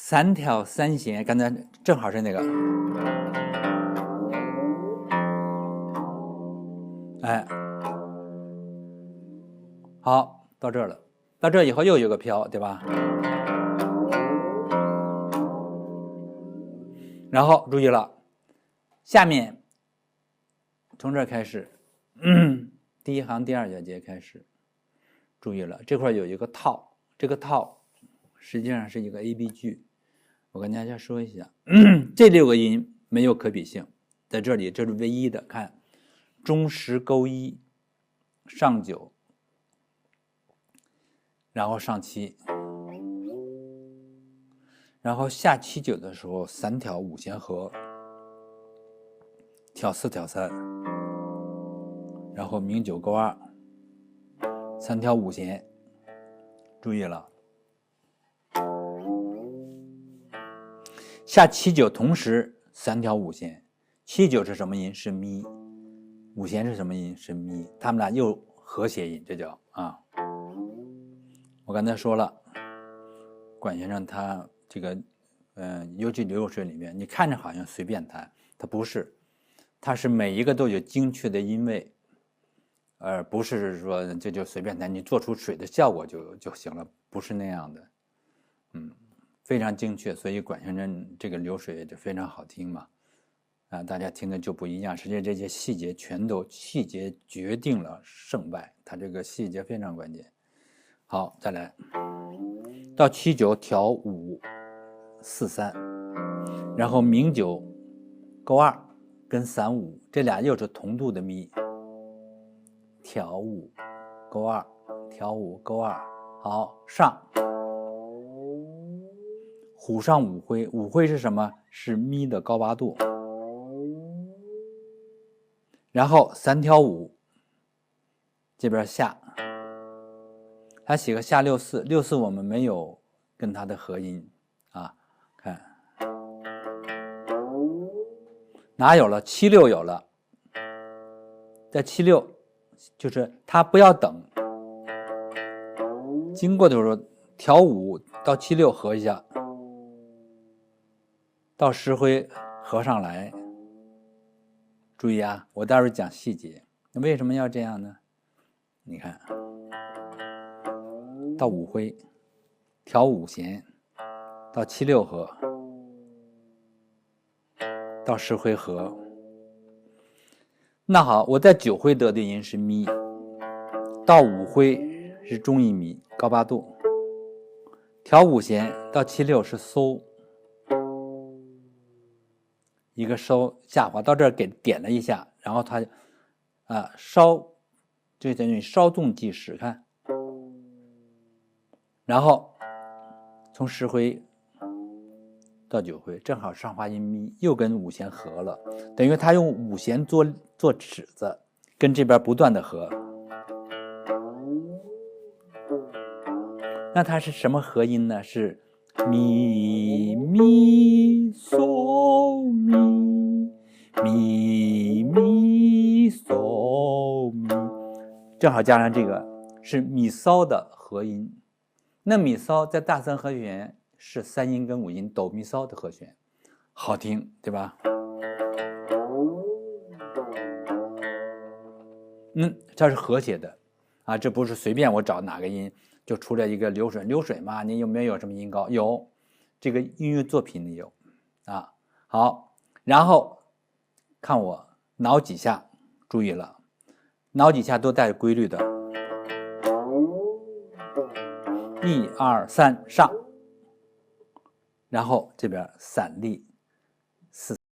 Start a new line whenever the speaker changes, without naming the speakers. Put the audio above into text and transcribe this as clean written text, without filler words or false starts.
三条三弦，刚才正好是那个，哎，好，到这儿了。到这以后又有个飘，对吧？然后注意了，下面从这儿开始，第一行第二小节开始，注意了，这块有一个套，这个套实际上是一个 A B 句。我跟大家说一下，这6个音没有可比性，在这里这是唯一的。看，中10勾1，上9，然后上7，然后下7、9的时候3条5弦合，挑4挑3，然后明9勾2，3条5弦，注意了。下7、9同时3条5弦，7、9是什么音？是咪。5弦是什么音？是咪。他们俩又和谐音，这叫啊。我刚才说了，管先生他这个，尤其流水里面，你看着好像随便弹，他不是，他是每一个都有精确的音位，而不是说这就随便弹，你做出水的效果就行了，不是那样的，非常精确，所以管先生这个流水就非常好听嘛，大家听的就不一样。实际这些细节细节决定了胜败，它这个细节非常关键。好，再来，到7、9调5、4、3，然后明9勾2跟3、5，这俩又是同度的咪，调5勾2，调5勾2，好，上。虎上5徽，5徽是什么？是咪的高8度。然后3调5，这边下，他写个下6、4，6、4我们没有跟它的合音啊，看哪有了？7、6有了，在7、6就是他不要等，经过的时候调5到7、6合一下。到10徽合上来，注意啊，我待会儿讲细节。那为什么要这样呢？你看，到5徽调5弦，到7、6合，到10徽合。那好，我在9徽得的音是咪，到5徽是中音咪，高8度，调5弦到7、6是嗦。一个收下滑到这儿给点了一下，然后它稍就等于稍纵即逝，看，然后从10徽到9徽正好上滑音咪又跟5弦合了，等于他用5弦做尺子，跟这边不断的合。那它是什么合音呢？是咪咪嗦咪咪咪嗦咪，正好加上这个是咪骚的合音。那咪骚在大3和弦是3音跟5音哆咪骚的和弦，好听，对吧？它是和谐的啊，这不是随便我找哪个音就出来一个流水嘛，你有没有什么音高？有，这个音乐作品里有啊。好，然后看我挠几下，注意了，挠几下都带规律的，1、2、3上，然后这边散力，